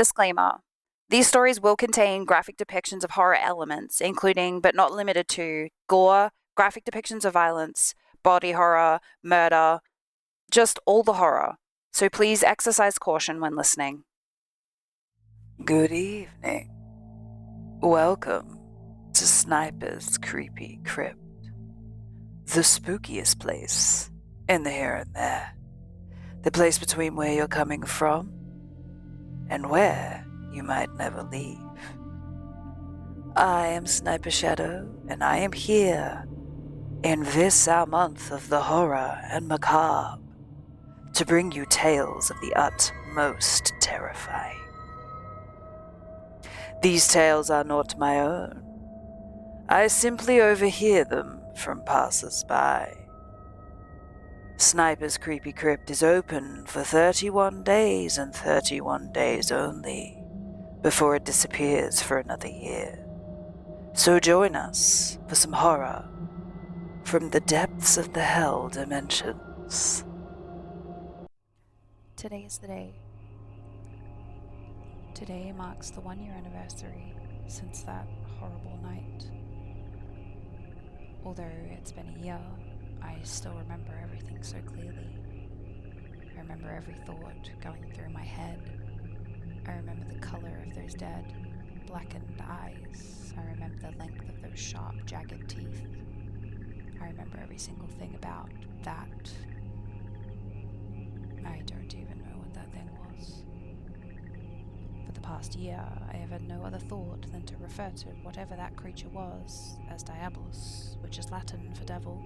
Disclaimer. These stories will contain graphic depictions of horror elements, including, but not limited to, gore, graphic depictions of violence, body horror, murder, just all the horror. So please exercise caution when listening. Good evening. Welcome to Sniper's Creepy Crypt, the spookiest place in the here and there, the place between where you're coming from and where you might never leave. I am Sniper Shadow, and I am here in this our month of the horror and macabre to bring you tales of the utmost terrifying. These tales are not my own. I simply overhear them from passers-by. Sniper's Creepy Crypt is open for 31 days and 31 days only, before it disappears for another year. So join us for some horror from the depths of the hell dimensions. Today is the day. Today marks the 1-year anniversary since that horrible night. Although it's been a year, I still remember everything so clearly. I remember every thought going through my head. I remember the color of those dead, blackened eyes. I remember the length of those sharp, jagged teeth. I remember every single thing about that. I don't even know what that thing was. For the past year, I have had no other thought than to refer to whatever that creature was as Diabolus, which is Latin for devil.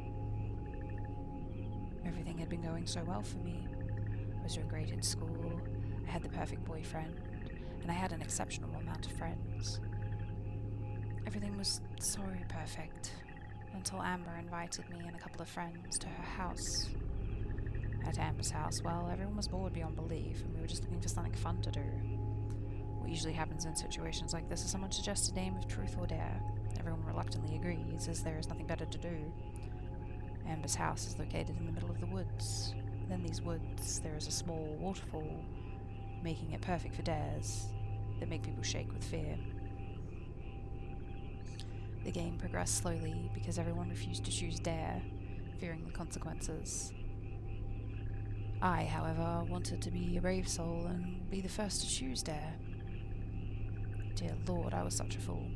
Everything had been going so well for me. I was doing great in school, I had the perfect boyfriend, and I had an exceptional amount of friends. Everything was so perfect, until Amber invited me and a couple of friends to her house. At Amber's house, well, everyone was bored beyond belief, and we were just looking for something fun to do. What usually happens in situations like this is someone suggests a game of truth or dare. Everyone reluctantly agrees, as there is nothing better to do. Amber's house is located in the middle of the woods. Within these woods, there is a small waterfall, making it perfect for dares that make people shake with fear. The game progressed slowly because everyone refused to choose dare, fearing the consequences. I, however, wanted to be a brave soul and be the first to choose dare. Dear Lord, I was such a fool.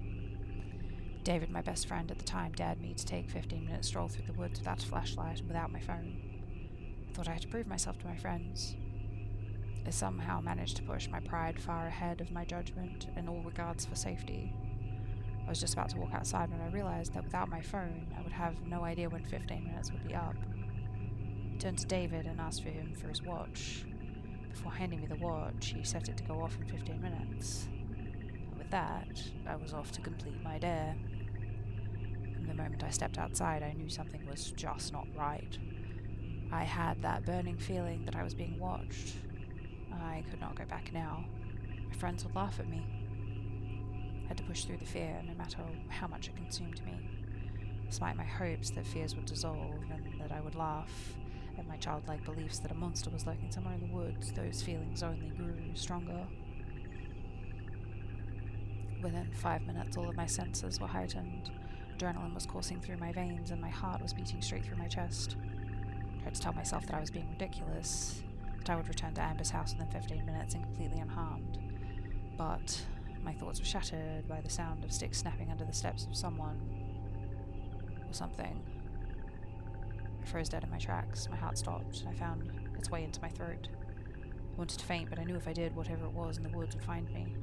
David, my best friend at the time, dared me to take a 15-minute stroll through the woods without a flashlight and without my phone. I thought I had to prove myself to my friends. I somehow managed to push my pride far ahead of my judgment in all regards for safety. I was just about to walk outside when I realized that without my phone, I would have no idea when 15 minutes would be up. I turned to David and asked for him for his watch. Before handing me the watch, he set it to go off in 15 minutes. And with that, I was off to complete my dare. From the moment I stepped outside, I knew something was just not right. I had that burning feeling that I was being watched. I could not go back now. My friends would laugh at me. I had to push through the fear, no matter how much it consumed me. Despite my hopes that fears would dissolve and that I would laugh at my childlike beliefs that a monster was lurking somewhere in the woods, those feelings only grew stronger. Within 5 minutes, all of my senses were heightened. Adrenaline was coursing through my veins and my heart was beating straight through my chest. I tried to tell myself that I was being ridiculous, that I would return to Amber's house within 15 minutes and completely unharmed. But my thoughts were shattered by the sound of sticks snapping under the steps of someone or something. I froze dead in my tracks. My heart stopped, and I found its way into my throat. I wanted to faint, but I knew if I did, whatever it was in the woods would find me.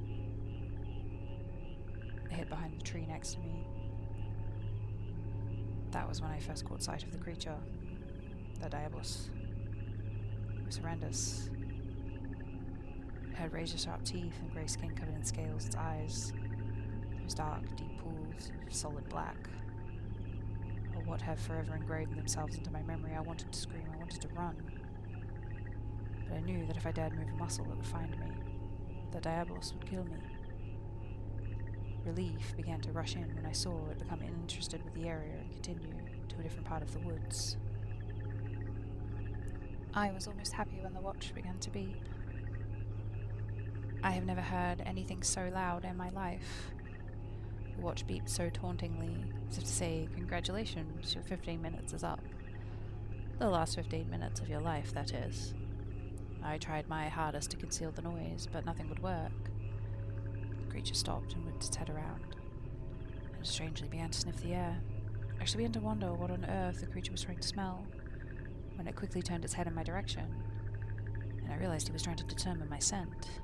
I hid behind the tree next to me. That was when I first caught sight of the creature, the Diabolus. It was horrendous. It had razor-sharp teeth and grey skin covered in scales. Its eyes, those dark, deep pools of solid black, or what have forever engraved themselves into my memory. I wanted to scream, I wanted to run. But I knew that if I dared move a muscle, it would find me. The Diabolus would kill me. Relief began to rush in when I saw it become uninterested with the area and continue to a different part of the woods. I was almost happy when the watch began to beep. I have never heard anything so loud in my life. The watch beeped so tauntingly, as if to say, "Congratulations, your 15 minutes is up." The last 15 minutes of your life, that is. I tried my hardest to conceal the noise, but nothing would work. The creature stopped and whipped its head around, and strangely began to sniff the air. I actually began to wonder what on earth the creature was trying to smell, when it quickly turned its head in my direction, and I realized he was trying to determine my scent.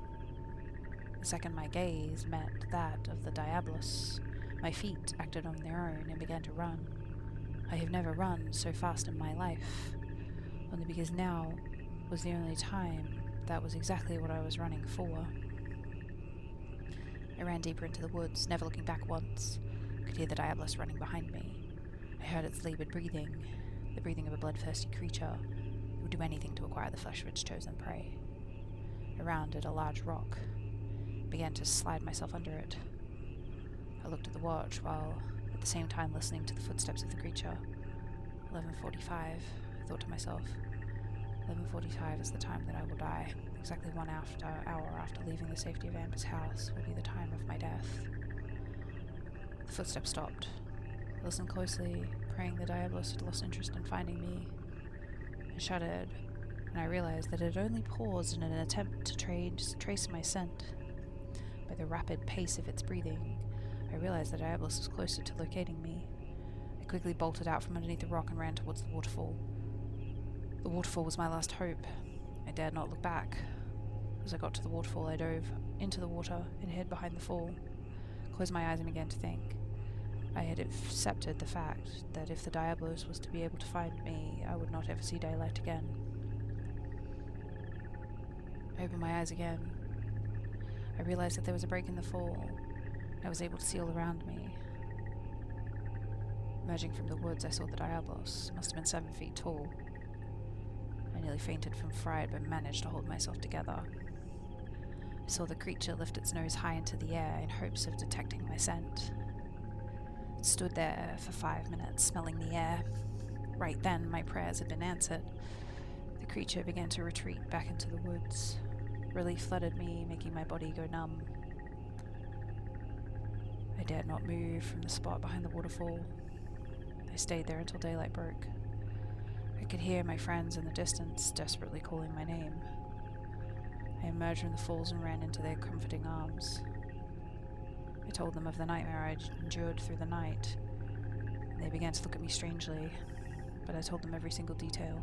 The second my gaze met that of the Diabolus, my feet acted on their own and began to run. I have never run so fast in my life, only because now was the only time that was exactly what I was running for. I ran deeper into the woods, never looking back once. I could hear the Diabolus running behind me. I heard its laboured breathing, the breathing of a bloodthirsty creature who would do anything to acquire the flesh of its chosen prey. I rounded a large rock, began to slide myself under it. I looked at the watch while at the same time listening to the footsteps of the creature. 11:45, I thought to myself. 11:45 is the time that I will die. Exactly 1 hour after leaving the safety of Amber's house will be the time of my death. The footsteps stopped. I listened closely, praying the Diabolus had lost interest in finding me. I shuddered, and I realized that it had only paused in an attempt to trace my scent. By the rapid pace of its breathing, I realized that Diabolus was closer to locating me. I quickly bolted out from underneath the rock and ran towards the waterfall. The waterfall was my last hope. I dared not look back. As I got to the waterfall, I dove into the water and hid behind the fall, closed my eyes and began to think. I had accepted the fact that if the Diabolus was to be able to find me, I would not ever see daylight again. I opened my eyes again. I realized that there was a break in the fall, and I was able to see all around me. Emerging from the woods, I saw the Diabolus. It must have been 7 feet tall. I nearly fainted from fright, but managed to hold myself together. I saw the creature lift its nose high into the air in hopes of detecting my scent. It stood there for 5 minutes, smelling the air. Right then, my prayers had been answered. The creature began to retreat back into the woods. Relief flooded me, making my body go numb. I dared not move from the spot behind the waterfall. I stayed there until daylight broke. I could hear my friends in the distance desperately calling my name. I emerged from the falls and ran into their comforting arms. I told them of the nightmare I'd endured through the night, and they began to look at me strangely, but I told them every single detail.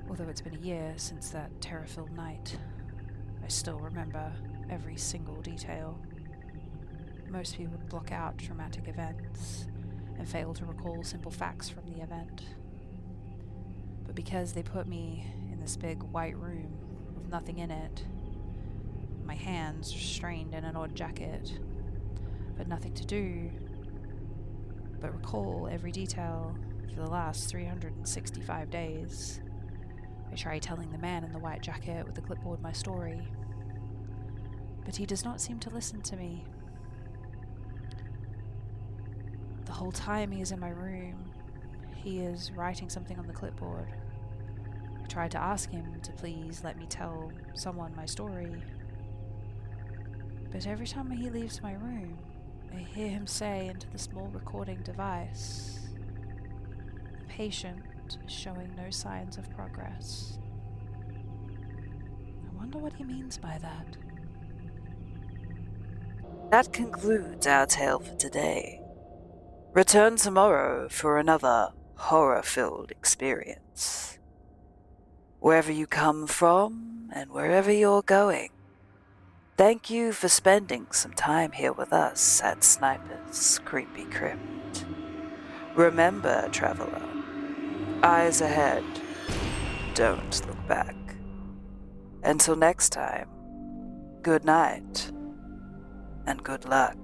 Although it's been a year since that terror-filled night, I still remember every single detail. Most people would block out traumatic events and fail to recall simple facts from the event. But because they put me in this big white room with nothing in it, my hands restrained in an odd jacket, but nothing to do but recall every detail for the last 365 days. I try telling the man in the white jacket with the clipboard my story, but he does not seem to listen to me. The whole time he is in my room, he is writing something on the clipboard. I tried to ask him to please let me tell someone my story, but every time he leaves my room, I hear him say into the small recording device, "The patient is showing no signs of progress." I wonder what he means by that. That concludes our tale for today. Return tomorrow for another horror-filled experience. Wherever you come from and wherever you're going, thank you for spending some time here with us at Sniper's Creepy Crypt. Remember, traveler, eyes ahead, don't look back. Until next time, good night and good luck.